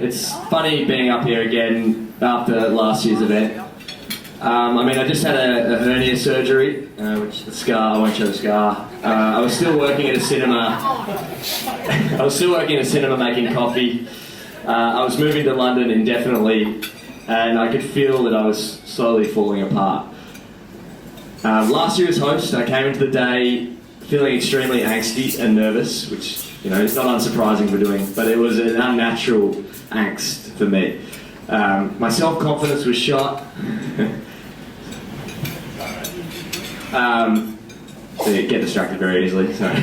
It's funny being up here again after last year's event. I just had a hernia surgery, which the scar, I won't show the scar. I was still working at a cinema. Making coffee. I was moving to London indefinitely, and I could feel that I was slowly falling apart. Last year's host, I came into the day feeling extremely angsty and nervous, which is not unsurprising for doing, but it was an unnatural angst for me. My self-confidence was shot. Get distracted very easily, sorry.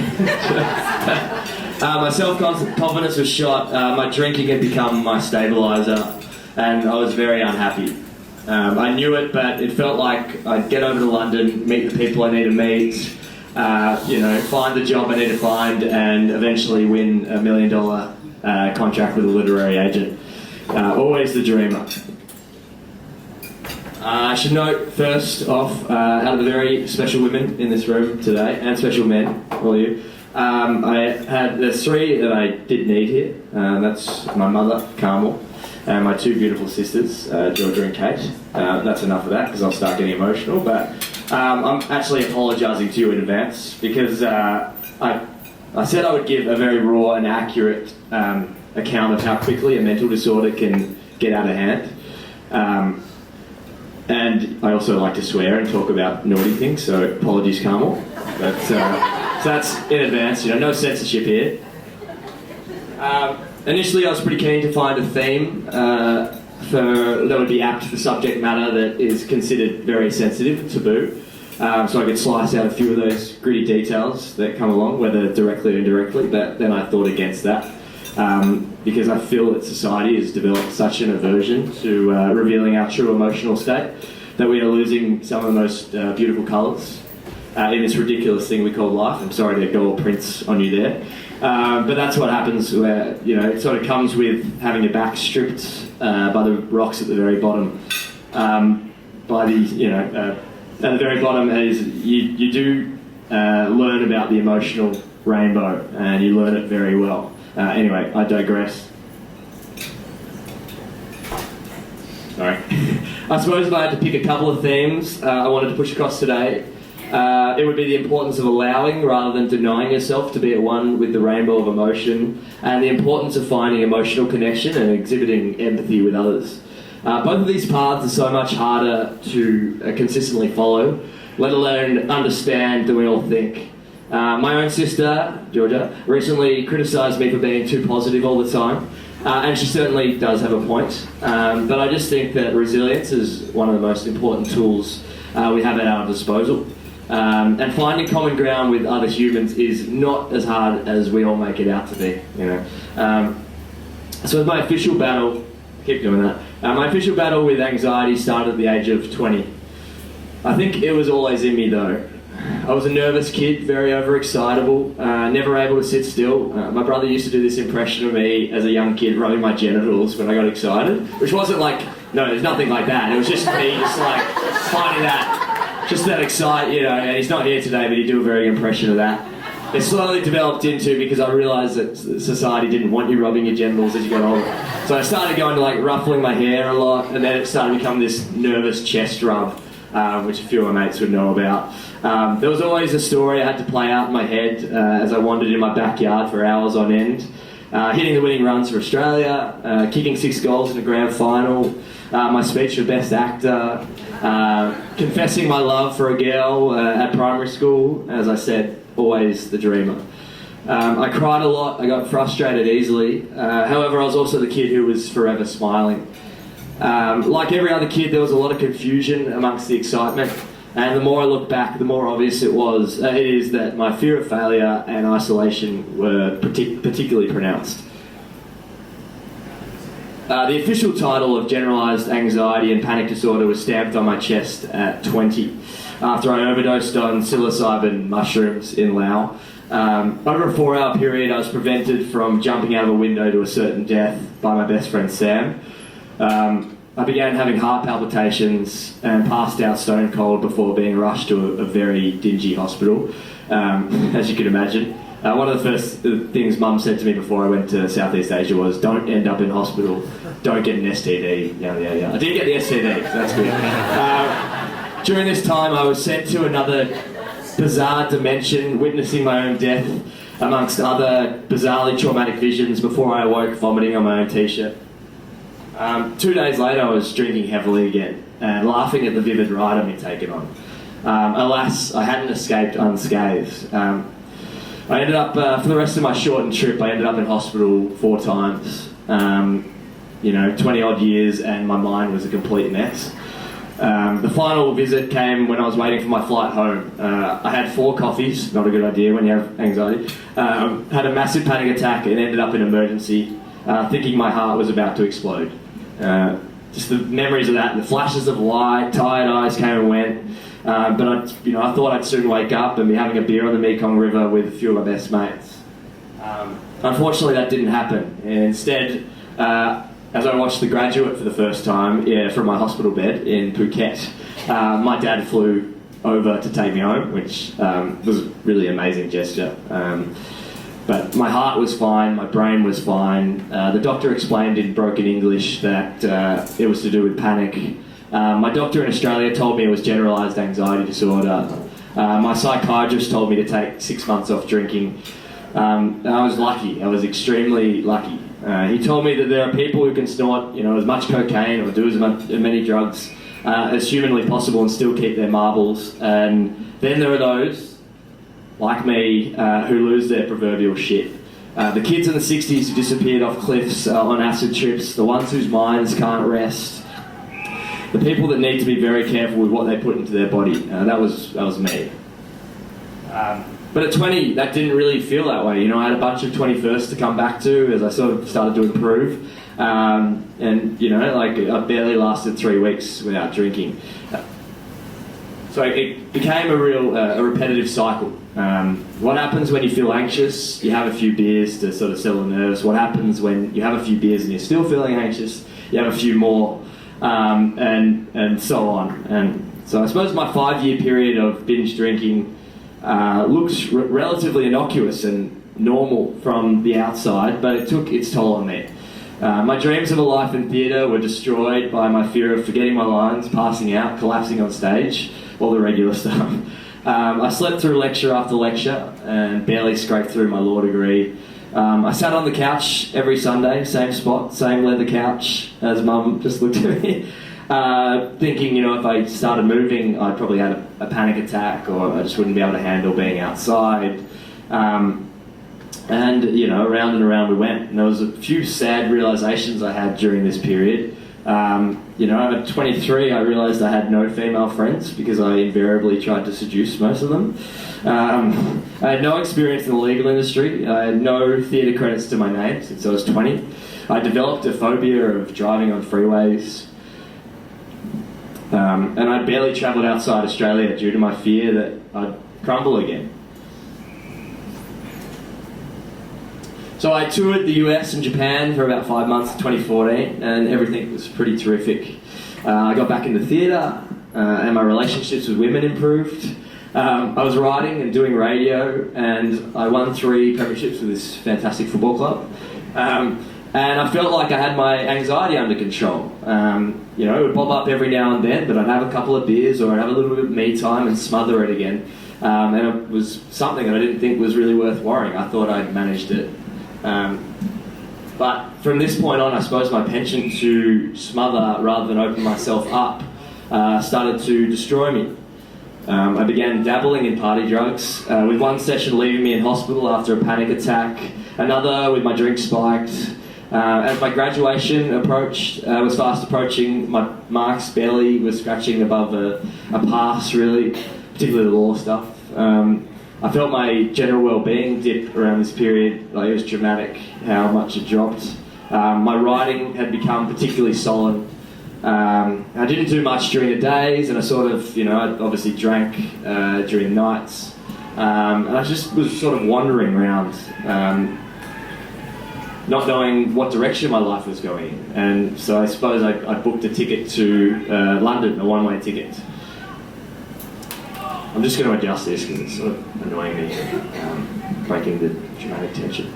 My self-confidence was shot. My drinking had become my stabiliser, and I was very unhappy. I knew it, but it felt like I'd get over to London, meet the people I need to meet, find the job I need to find, and eventually win $1 million contract with a literary agent. Always the dreamer. I should note first off, out of the very special women in this room today, and special men, all of you, there's three that I did need here. That's my mother, Carmel, and my two beautiful sisters, Georgia and Kate. That's enough of that, because I'll start getting emotional, but I'm actually apologising to you in advance, because I said I would give a very raw and accurate account of how quickly a mental disorder can get out of hand. And I also like to swear and talk about naughty things, so apologies, Carmel. But, so that's in advance, no censorship here. Initially, I was pretty keen to find a theme that would be apt for subject matter that is considered very sensitive and taboo. So I could slice out a few of those gritty details that come along, whether directly or indirectly, but then I thought against that. Because I feel that society has developed such an aversion to revealing our true emotional state that we are losing some of the most beautiful colours in this ridiculous thing we call life. I'm sorry to go all Prince on you there. But that's what happens where, it sort of comes with having your back stripped by the rocks at the very bottom. At the very bottom is you do learn about the emotional rainbow, and you learn it very well. Anyway, I digress. Sorry. I suppose if I had to pick a couple of themes I wanted to push across today, it would be the importance of allowing rather than denying yourself to be at one with the rainbow of emotion, and the importance of finding emotional connection and exhibiting empathy with others. Both of these paths are so much harder to consistently follow, let alone understand than we all think. My own sister, Georgia, recently criticised me for being too positive all the time, and she certainly does have a point, but I just think that resilience is one of the most important tools we have at our disposal, and finding common ground with other humans is not as hard as we all make it out to be. So my official battle, my official battle with anxiety started at the age of 20. I think it was always in me though. I was a nervous kid, very overexcitable, never able to sit still. My brother used to do this impression of me as a young kid, rubbing my genitals when I got excited, which wasn't there's nothing like that. It was just me finding that excitement, and he's not here today, but he'd do a very good impression of that. It slowly developed into, because I realised that society didn't want you rubbing your genitals as you got older. So I started going to ruffling my hair a lot, and then it started to become this nervous chest rub, which a few of my mates would know about. There was always a story I had to play out in my head as I wandered in my backyard for hours on end, hitting the winning runs for Australia, kicking 6 goals in the grand final, my speech for Best Actor, confessing my love for a girl at primary school, as I said, always the dreamer. I cried a lot, I got frustrated easily, however I was also the kid who was forever smiling. Like every other kid, there was a lot of confusion amongst the excitement, and the more I look back, the more obvious it is that my fear of failure and isolation were particularly pronounced. The official title of generalised anxiety and panic disorder was stamped on my chest at 20, after I overdosed on psilocybin mushrooms in Laos. Over a 4-hour period, I was prevented from jumping out of a window to a certain death by my best friend Sam. I I began having heart palpitations and passed out stone cold before being rushed to a very dingy hospital, as you can imagine. One of the first things Mum said to me before I went to Southeast Asia was, don't end up in hospital, don't get an STD. Yeah. I didn't get the STD, so that's good. During this time I was sent to another bizarre dimension, witnessing my own death, amongst other bizarrely traumatic visions before I awoke vomiting on my own t-shirt. 2 days later I was drinking heavily again and laughing at the vivid ride I'd been taken on. Alas, I hadn't escaped unscathed. I ended up, for the rest of my shortened trip, I ended up in hospital 4 times. 20 odd years, and my mind was a complete mess. The final visit came when I was waiting for my flight home. I had 4 coffees, not a good idea when you have anxiety. Had a massive panic attack and ended up in emergency, thinking my heart was about to explode. Just the memories of that, the flashes of light, tired eyes came and went. But I thought I'd soon wake up and be having a beer on the Mekong River with a few of my best mates. Unfortunately, that didn't happen. And instead, as I watched The Graduate for the first time from my hospital bed in Phuket, my dad flew over to take me home, which was a really amazing gesture. But my heart was fine, my brain was fine. The doctor explained in broken English that it was to do with panic. My doctor in Australia told me it was generalised anxiety disorder. My psychiatrist told me to take 6 months off drinking. I was lucky. I was extremely lucky. He told me that there are people who can snort, as much cocaine or do as many drugs as humanly possible and still keep their marbles. And then there are those, like me, who lose their proverbial shit. The kids in the 60s who disappeared off cliffs on acid trips, the ones whose minds can't rest. The people that need to be very careful with what they put into their body. That was me. But at 20, that didn't really feel that way. I had a bunch of 21st to come back to as I sort of started to improve. I barely lasted 3 weeks without drinking. So it became a repetitive cycle. What happens when you feel anxious? You have a few beers to sort of settle the nerves. What happens when you have a few beers and you're still feeling anxious? You have a few more. And so on. And so I suppose my 5-year period of binge drinking looks relatively innocuous and normal from the outside, but it took its toll on me. My dreams of a life in theatre were destroyed by my fear of forgetting my lines, passing out, collapsing on stage, all the regular stuff. I slept through lecture after lecture and barely scraped through my law degree. I sat on the couch every Sunday, same spot, same leather couch, as Mum just looked at me, thinking, if I started moving, I'd probably had a panic attack, or I just wouldn't be able to handle being outside. Around and around we went. And there was a few sad realisations I had during this period. At 23, I realised I had no female friends because I invariably tried to seduce most of them. I had no experience in the legal industry. I had no theatre credits to my name since I was 20. I developed a phobia of driving on freeways. And I barely travelled outside Australia due to my fear that I'd crumble again. So I toured the US and Japan for about 5 months in 2014, and everything was pretty terrific. I got back into theatre, and my relationships with women improved. I was writing and doing radio, and I won 3 premierships with this fantastic football club. And I felt like I had my anxiety under control. It would pop up every now and then, but I'd have a couple of beers or I'd have a little bit of me time and smother it again. And it was something that I didn't think was really worth worrying. I thought I'd managed it. But from this point on, I suppose my penchant to smother rather than open myself up started to destroy me. I began dabbling in party drugs, with one session leaving me in hospital after a panic attack, another with my drink spiked. As my graduation was fast approaching, my marks barely were scratching above a pass, really, particularly the law stuff. I felt my general well-being dip around this period. It was dramatic how much it dropped. My writing had become particularly sullen. I didn't do much during the days, and I sort of, I obviously drank during the nights. And I just was sort of wandering around. not knowing what direction my life was going in. And so I suppose I booked a ticket to London, a one-way ticket. I'm just going to adjust this because it's sort of annoying me, breaking the dramatic tension.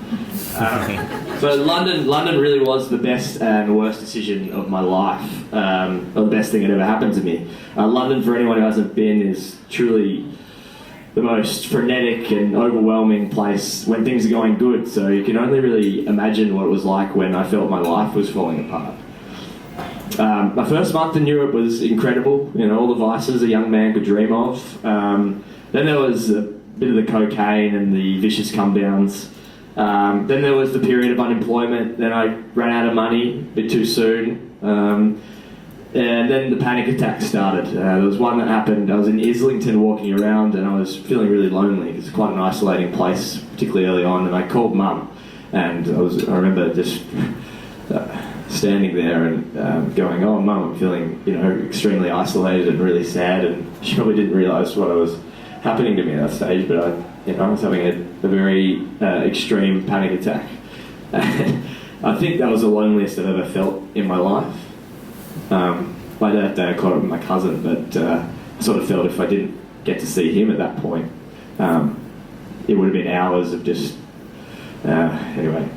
So London really was the best and worst decision of my life, or the best thing that ever happened to me. London, for anyone who hasn't been, is truly the most frenetic and overwhelming place when things are going good. So you can only really imagine what it was like when I felt my life was falling apart. My first month in Europe was incredible, all the vices a young man could dream of. Then there was a bit of the cocaine and the vicious come-downs. Then there was the period of unemployment. Then I ran out of money a bit too soon. And then the panic attack started. There was one that happened. I was in Islington walking around and I was feeling really lonely. It's quite an isolating place, particularly early on. And I called Mum, and I remember just standing there and going, "Oh, Mum, I'm feeling, extremely isolated and really sad." And she probably didn't realise what was happening to me at that stage, but I was having a very extreme panic attack. And I think that was the loneliest I've ever felt in my life. Later that day I caught up with my cousin, but I sort of felt if I didn't get to see him at that point, it would have been hours of just... anyway.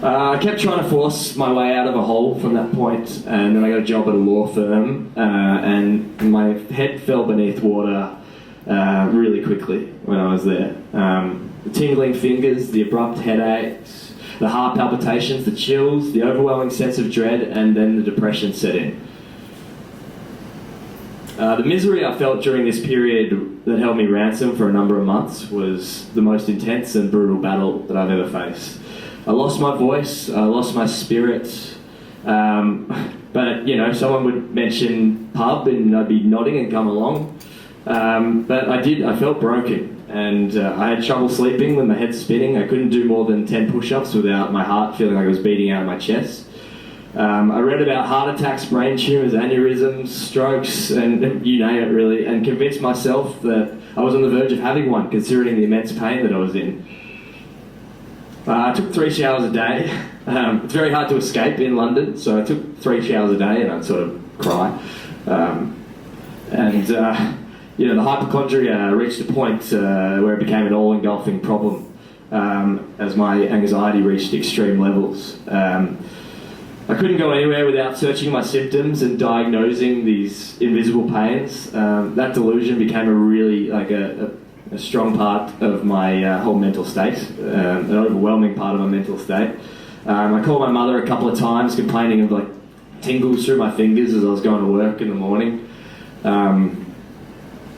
I kept trying to force my way out of a hole from that point, and then I got a job at a law firm, and my head fell beneath water really quickly when I was there. The tingling fingers, the abrupt headaches, the heart palpitations, the chills, the overwhelming sense of dread, and then the depression set in. The misery I felt during this period that held me ransom for a number of months was the most intense and brutal battle that I've ever faced. I lost my voice, I lost my spirit, but someone would mention pub and I'd be nodding and come along. But I felt broken, and I had trouble sleeping with my head spinning. I couldn't do more than 10 push-ups without my heart feeling like it was beating out of my chest. I read about heart attacks, brain tumours, aneurysms, strokes, and you name it really, and convinced myself that I was on the verge of having one, considering the immense pain that I was in. I took 3 showers a day. It's very hard to escape in London, so I took 3 showers a day and I'd sort of cry. The hypochondria reached a point where it became an all-engulfing problem as my anxiety reached extreme levels. I couldn't go anywhere without searching my symptoms and diagnosing these invisible pains. That delusion became a strong part of my whole mental state, an overwhelming part of my mental state. I called my mother a couple of times complaining of tingles through my fingers as I was going to work in the morning.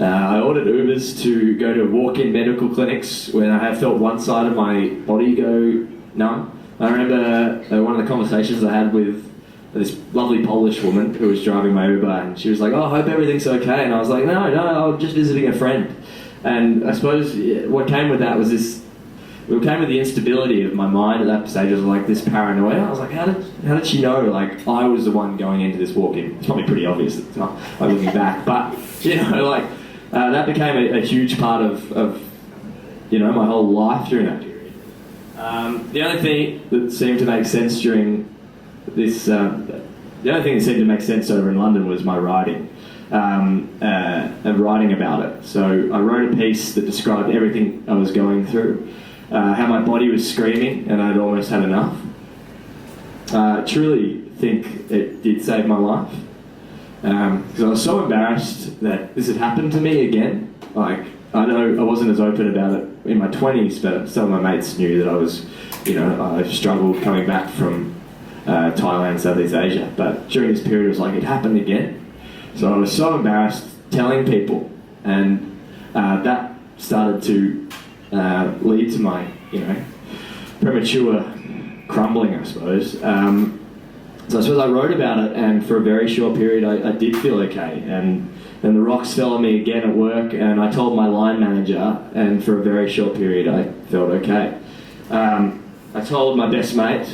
I ordered Ubers to go to walk-in medical clinics when I had felt one side of my body go numb. I remember one of the conversations I had with this lovely Polish woman who was driving my Uber, and she was like, "Oh, I hope everything's okay." And I was like, no, I'm just visiting a friend. And I suppose what came with that was it came with the instability of my mind at that stage. It was like this paranoia. I was like, how did she know I was the one going into this walk-in? It's probably pretty obvious at the time, looking back, but that became a huge part of my whole life during that period. The only thing that seemed to make sense during this, the only thing that seemed to make sense over in London was my writing. And writing about it. So I wrote a piece that described everything I was going through, how my body was screaming and I'd almost had enough. I truly think it did save my life, because I was so embarrassed that this had happened to me again. I know I wasn't as open about it in my 20s, but some of my mates knew that I was, I struggled coming back from Thailand, Southeast Asia, but during this period it was like it happened again. So I was so embarrassed telling people, and that started to lead to my, premature crumbling, I suppose. So I suppose I wrote about it, and for a very short period I did feel okay. And then the rocks fell on me again at work, and I told my line manager, and for a very short period I felt okay. I told my best mate,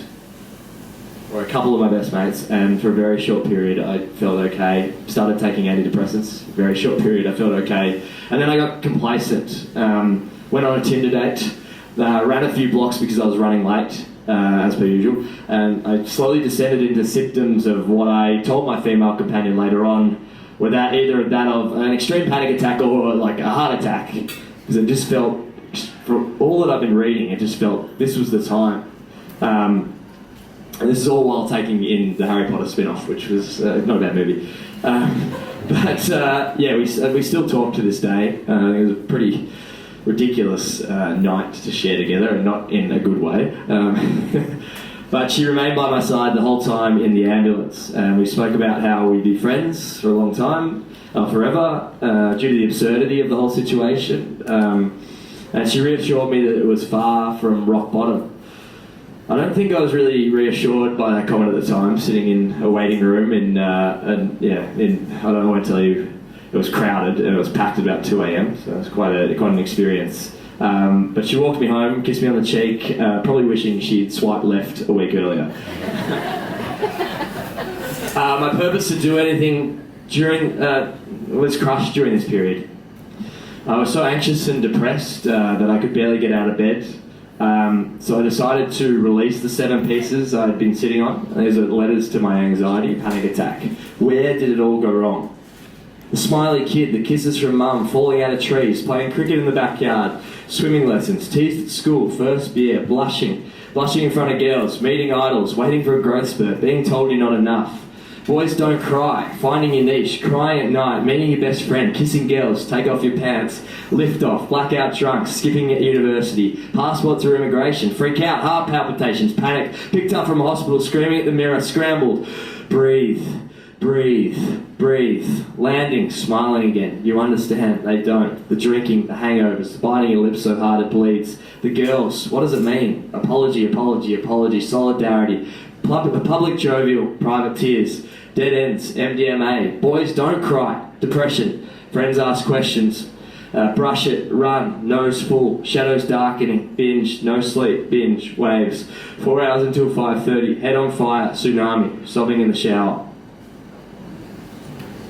or a couple of my best mates, and for a very short period I felt okay. Started taking antidepressants, very short period I felt okay. And then I got complacent, went on a Tinder date, Ran a few blocks because I was running late, as per usual, and I slowly descended into symptoms of what I told my female companion later on, were that either that of an extreme panic attack or like a heart attack, because it just felt, for all that I've been reading, it just felt this was the time. And this is all while taking in the Harry Potter spin-off, which was not a bad movie. Yeah, we still talk to this day. It was a pretty ridiculous night to share together, and not in a good way. But she remained by my side the whole time in the ambulance, and we spoke about how we'd be friends for a long time, forever, due to the absurdity of the whole situation. And she reassured me that it was far from rock bottom. I don't think I was really reassured by that comment at the time, sitting in a waiting room I don't want to tell you, it was crowded and it was packed at about 2 a.m, so it was quite an experience. But she walked me home, kissed me on the cheek, probably wishing she'd swiped left a week earlier. My purpose to do anything was crushed during this period. I was so anxious and depressed that I could barely get out of bed. So I decided to release the 7 pieces I'd been sitting on. These are letters to my anxiety, panic attack. Where did it all go wrong? The smiley kid, the kisses from mum, falling out of trees, playing cricket in the backyard, swimming lessons, teased at school, first beer, blushing in front of girls, meeting idols, waiting for a growth spurt, being told you're not enough. Boys don't cry, finding your niche, crying at night, meeting your best friend, kissing girls, take off your pants, lift off, blackout drunk, skipping at university, passports or immigration, freak out, heart palpitations, panic, picked up from hospital, screaming at the mirror, scrambled, breathe, landing, smiling again. You understand, they don't. The drinking, the hangovers, biting your lips so hard it bleeds. The girls, what does it mean? Apology, solidarity, public jovial, private tears, dead ends, MDMA, boys don't cry, depression, friends ask questions, brush it, run, nose full, shadows darkening, binge, no sleep, binge, waves, 4 hours until 5:30, head on fire, tsunami, sobbing in the shower.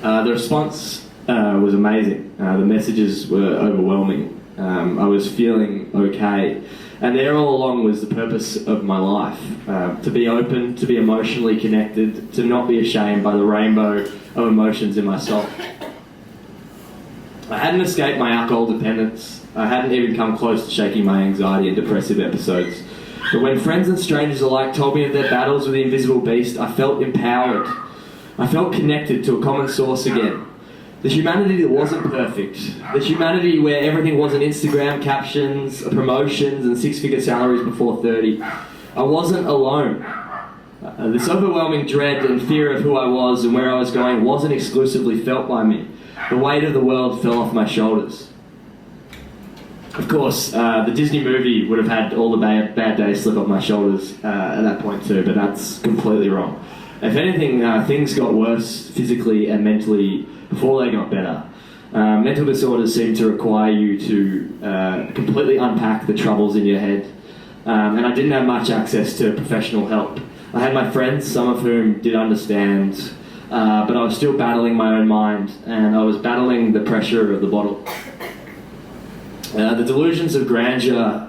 The response was amazing. The messages were overwhelming. I was feeling okay. And there all along was the purpose of my life. To be open, to be emotionally connected, to not be ashamed by the rainbow of emotions in my soul. I hadn't escaped my alcohol dependence. I hadn't even come close to shaking my anxiety and depressive episodes. But when friends and strangers alike told me of their battles with the invisible beast, I felt empowered. I felt connected to a common source again. The humanity that wasn't perfect. The humanity where everything wasn't Instagram captions, promotions, and 6-figure salaries before 30. I wasn't alone. This overwhelming dread and fear of who I was and where I was going wasn't exclusively felt by me. The weight of the world fell off my shoulders. Of course, the Disney movie would have had all the bad days slip off my shoulders at that point too, but that's completely wrong. If anything, things got worse physically and mentally before they got better. Mental disorders seem to require you to completely unpack the troubles in your head, and I didn't have much access to professional help. I had my friends, some of whom did understand, but I was still battling my own mind, and I was battling the pressure of the bottle. The delusions of grandeur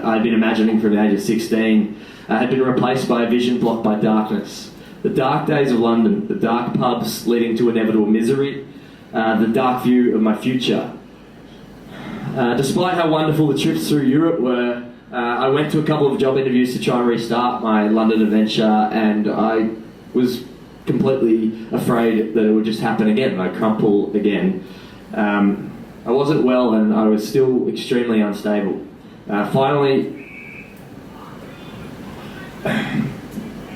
I'd been imagining from the age of 16 had been replaced by a vision blocked by darkness. The dark days of London, the dark pubs leading to inevitable misery, the dark view of my future. Despite how wonderful the trips through Europe were, I went to a couple of job interviews to try and restart my London adventure, and I was completely afraid that it would just happen again. I'd crumple again. I wasn't well, and I was still extremely unstable.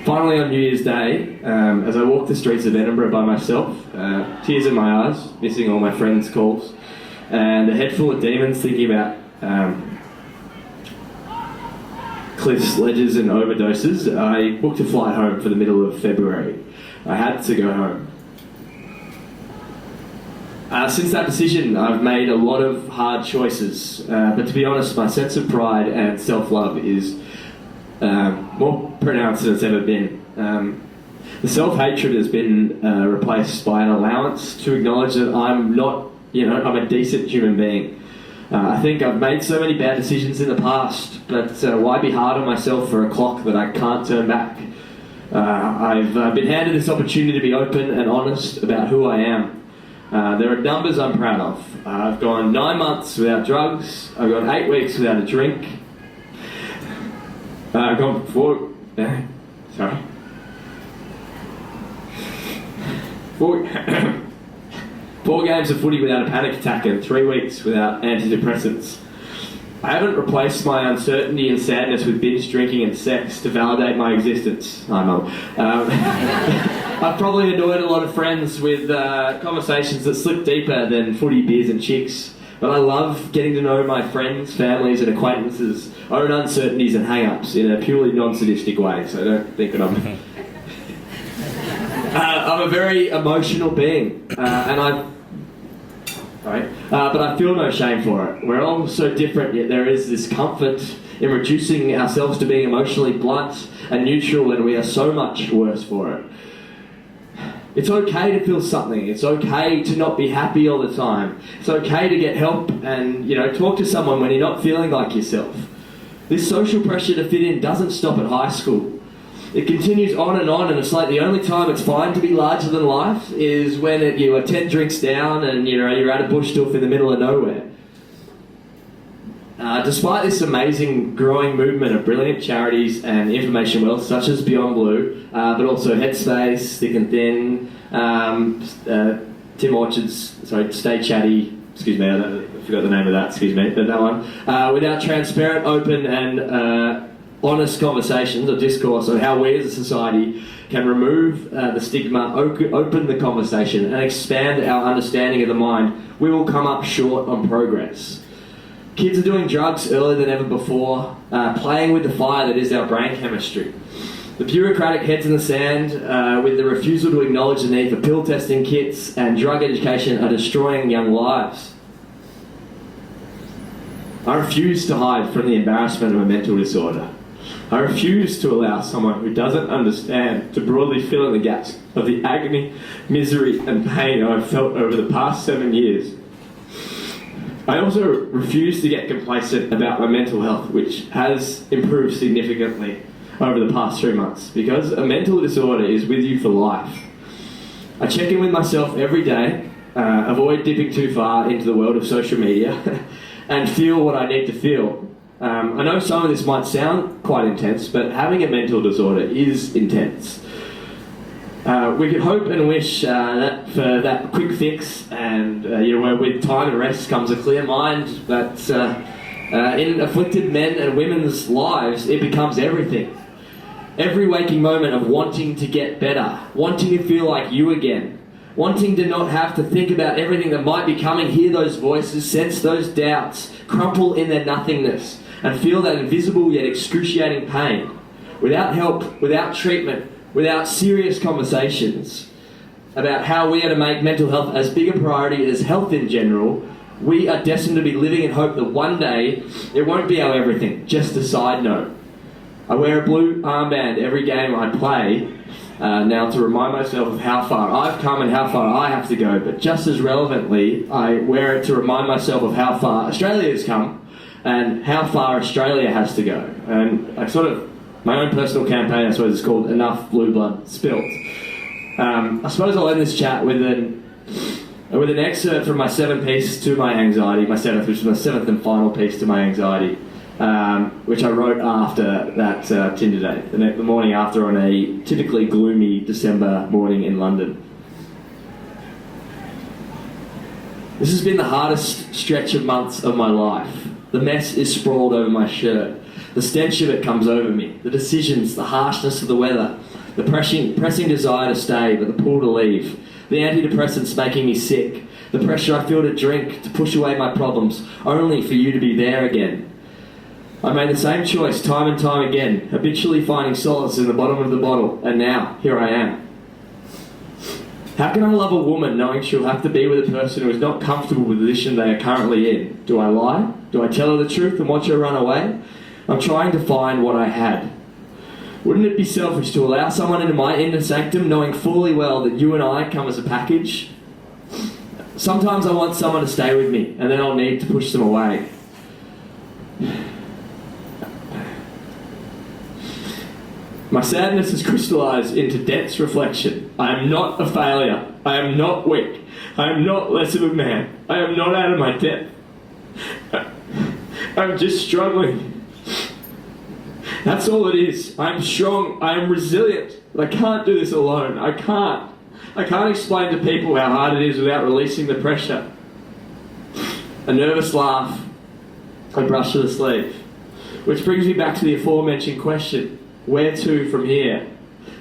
Finally on New Year's Day, as I walked the streets of Edinburgh by myself, tears in my eyes, missing all my friends' calls, and a head full of demons thinking about cliffs, ledges and overdoses, I booked a flight home for the middle of February. I had to go home. Since that decision, I've made a lot of hard choices, but to be honest, my sense of pride and self-love is more pronounced than it's ever been. The self-hatred has been replaced by an allowance to acknowledge that I'm not, I'm a decent human being. I think I've made so many bad decisions in the past, but why be hard on myself for a clock that I can't turn back? I've been handed this opportunity to be open and honest about who I am. There are numbers I'm proud of. I've gone 9 months without drugs. I've gone 8 weeks without a drink. I've gone 4 games of footy without a panic attack and 3 weeks without antidepressants. I haven't replaced my uncertainty and sadness with binge drinking and sex to validate my existence. Hi, Mum. I've probably annoyed a lot of friends with conversations that slip deeper than footy, beers and chicks. But I love getting to know my friends, families and acquaintances' own uncertainties and hang-ups in a purely non-sadistic way, so don't think that I'm... I'm a very emotional being, but I feel no shame for it. We're all so different, yet there is this comfort in reducing ourselves to being emotionally blunt and neutral, and we are so much worse for it. It's okay to feel something. It's okay to not be happy all the time. It's okay to get help and, talk to someone when you're not feeling like yourself. This social pressure to fit in doesn't stop at high school. It continues on, and it's like the only time it's fine to be larger than life is when you are 10 drinks down and you're at a bush doof in the middle of nowhere. Despite this amazing growing movement of brilliant charities and information wealth such as Beyond Blue, but also Headspace, Thick and Thin, Tim Orchard's, Stay Chatty, excuse me, I forgot the name of that, excuse me, but that one. Without transparent, open and honest conversations or discourse on how we as a society can remove the stigma, open the conversation and expand our understanding of the mind, we will come up short on progress. Kids are doing drugs earlier than ever before, playing with the fire that is our brain chemistry. The bureaucratic heads in the sand, with the refusal to acknowledge the need for pill testing kits and drug education, are destroying young lives. I refuse to hide from the embarrassment of a mental disorder. I refuse to allow someone who doesn't understand to broadly fill in the gaps of the agony, misery and pain I've felt over the past 7 years. I also refuse to get complacent about my mental health, which has improved significantly over the past 3 months, because a mental disorder is with you for life. I check in with myself every day, avoid dipping too far into the world of social media, and feel what I need to feel. I know some of this might sound quite intense, but having a mental disorder is intense. We could hope and wish that for that quick fix and where with time and rest comes a clear mind, but in afflicted men and women's lives it becomes everything. Every waking moment of wanting to get better, wanting to feel like you again, wanting to not have to think about everything that might be coming, hear those voices, sense those doubts, crumple in their nothingness and feel that invisible yet excruciating pain. Without help, without treatment, without serious conversations about how we are to make mental health as big a priority as health in general, we are destined to be living in hope that one day it won't be our everything. Just a side note. I wear a blue armband every game I play now to remind myself of how far I've come and how far I have to go, but just as relevantly, I wear it to remind myself of how far Australia has come and how far Australia has to go. And my own personal campaign, I suppose, is called Enough Blue Blood Spilt. I suppose I'll end this chat with an excerpt from my 7th piece to my anxiety, my 7th, which is my 7th and final piece to my anxiety, which I wrote after that Tinder date, the morning after on a typically gloomy December morning in London. This has been the hardest stretch of months of my life. The mess is sprawled over my shirt. The stench of it comes over me. The decisions, the harshness of the weather, the pressing desire to stay, but the pull to leave. The antidepressants making me sick. The pressure I feel to drink, to push away my problems, only for you to be there again. I made the same choice time and time again, habitually finding solace in the bottom of the bottle, and now, here I am. How can I love a woman knowing she'll have to be with a person who is not comfortable with the position they are currently in? Do I lie? Do I tell her the truth and watch her run away? I'm trying to find what I had. Wouldn't it be selfish to allow someone into my inner sanctum knowing fully well that you and I come as a package? Sometimes I want someone to stay with me, and then I'll need to push them away. My sadness has crystallized into dense reflection. I am not a failure. I am not weak. I am not less of a man. I am not out of my depth. I'm just struggling. That's all it is. I'm strong. I am resilient. But I can't do this alone. I can't explain to people how hard it is without releasing the pressure. A nervous laugh. A brush to the sleeve. Which brings me back to the aforementioned question. Where to from here?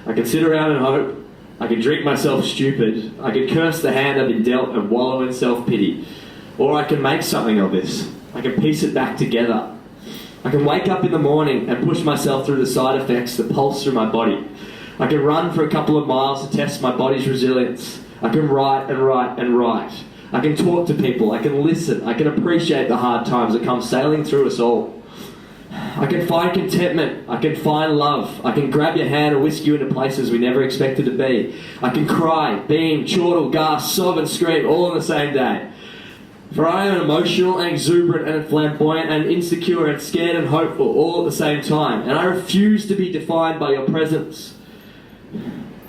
I can sit around and hope. I can drink myself stupid. I can curse the hand I've been dealt and wallow in self-pity. Or I can make something of this. I can piece it back together. I can wake up in the morning and push myself through the side effects that pulse through my body. I can run for a couple of miles to test my body's resilience. I can write and write and write. I can talk to people. I can listen. I can appreciate the hard times that come sailing through us all. I can find contentment. I can find love. I can grab your hand and whisk you into places we never expected to be. I can cry, beam, chortle, gasp, sob and scream all on the same day. For I am emotional and exuberant and flamboyant and insecure and scared and hopeful all at the same time. And I refuse to be defined by your presence.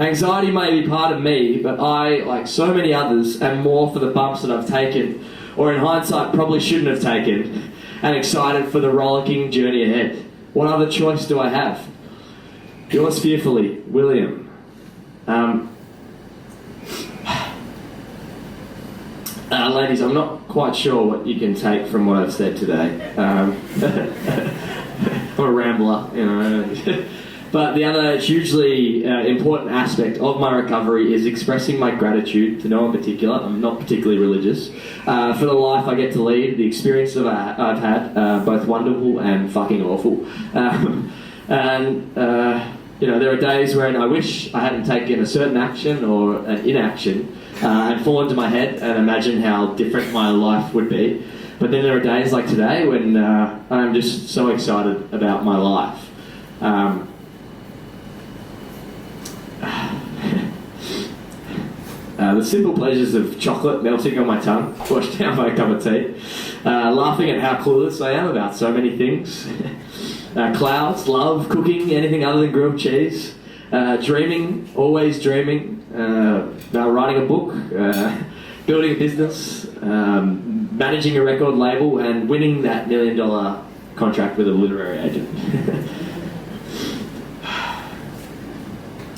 Anxiety may be part of me, but I, like so many others, am more for the bumps that I've taken, or in hindsight probably shouldn't have taken, and excited for the rollicking journey ahead. What other choice do I have? Yours fearfully, William. Ladies, I'm not quite sure what you can take from what I've said today. I'm a rambler, you know. But the other hugely important aspect of my recovery is expressing my gratitude to no one in particular. I'm not particularly religious. For the life I get to lead, the experience that I've had, both wonderful and fucking awful. You know, there are days when I wish I hadn't taken a certain action or an inaction and fallen to my head and imagined how different my life would be. But then there are days like today when I'm just so excited about my life. The simple pleasures of chocolate melting on my tongue, washed down by a cup of tea, laughing at how clueless I am about so many things, clouds, love, cooking, anything other than grilled cheese, dreaming, always dreaming, about writing a book, building a business, managing a record label, and winning that $1 million contract with a literary agent.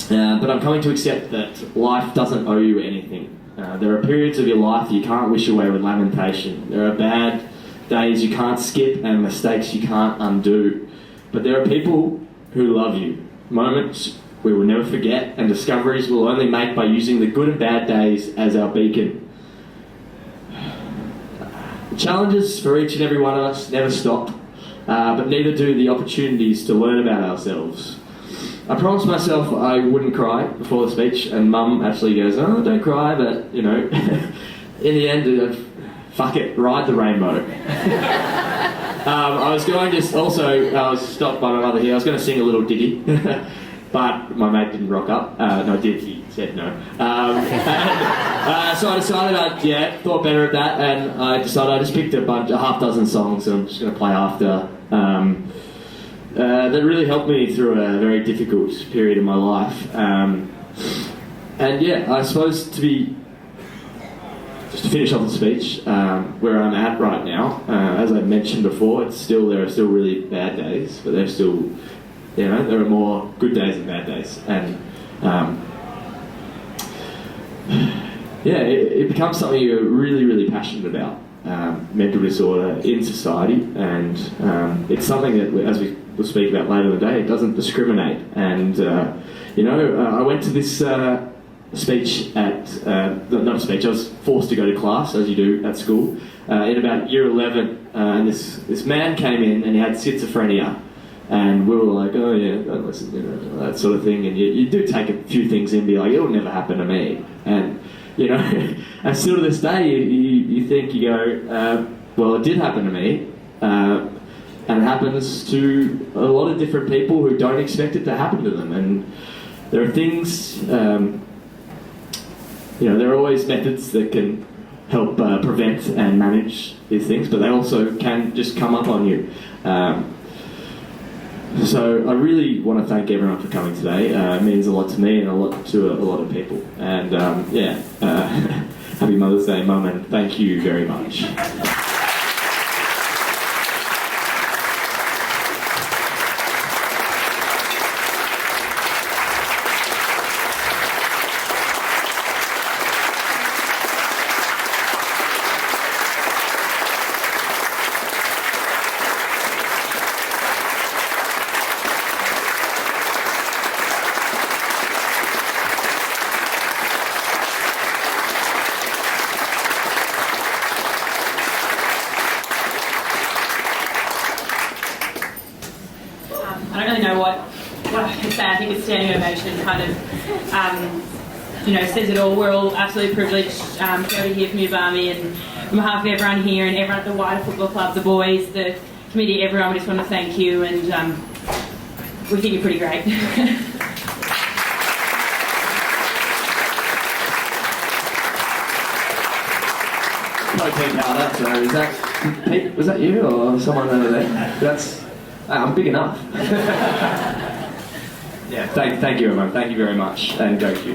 But I'm coming to accept that life doesn't owe you anything. There are periods of your life you can't wish away with lamentation. There are bad days you can't skip and mistakes you can't undo. But there are people who love you. Moments we will never forget and discoveries we'll only make by using the good and bad days as our beacon. The challenges for each and every one of us never stop, but neither do the opportunities to learn about ourselves. I promised myself I wouldn't cry before the speech, and Mum actually goes, "Oh, don't cry," but, you know, in the end, fuck it, ride the rainbow. I was going to I was stopped by my mother here, I was going to sing a little ditty, but my mate didn't rock up. No, I did, he said no. So I decided thought better of that, and I decided I just picked a half dozen songs, and I'm just going to play after. That really helped me through a very difficult period in my life. And yeah, I suppose just to finish off the speech, where I'm at right now, as I mentioned before, there are still really bad days, but there's still, you know, there are more good days than bad days. And yeah, it becomes something you're really, really passionate about, mental disorder in society, and it's something that, as we'll speak about later in the day, it doesn't discriminate. And you know, I went to this speech not a speech, I was forced to go to class, as you do at school, in about year 11, and this man came in and he had schizophrenia, and we were like, oh yeah, don't listen, you know, that sort of thing, and you do take a few things in and be like, it'll never happen to me. And you know, and still to this day you think, you go, well, it did happen to me, and it happens to a lot of different people who don't expect it to happen to them. And there are things, you know, there are always methods that can help prevent and manage these things, but they also can just come up on you. So I really want to thank everyone for coming today. It means a lot to me and a lot to a lot of people. And happy Mother's Day, Mum, and thank you very much. I don't really know what I can say. I think it's standing ovation kind of, says it all. We're all absolutely privileged to be able to hear from you, Balme, and on behalf of everyone here and everyone at the wider football club, the boys, the committee, everyone, we just want to thank you, and we think you're pretty great. Hello, Pete Powder. So is that Pete? Was that you or someone over there? I'm big enough. Yeah, thank you, everyone. Thank you very much, and go Kew.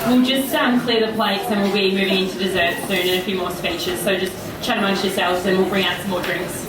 We'll just clear the plates and we'll be moving into dessert soon and a few more speeches, so just chat amongst yourselves and we'll bring out some more drinks.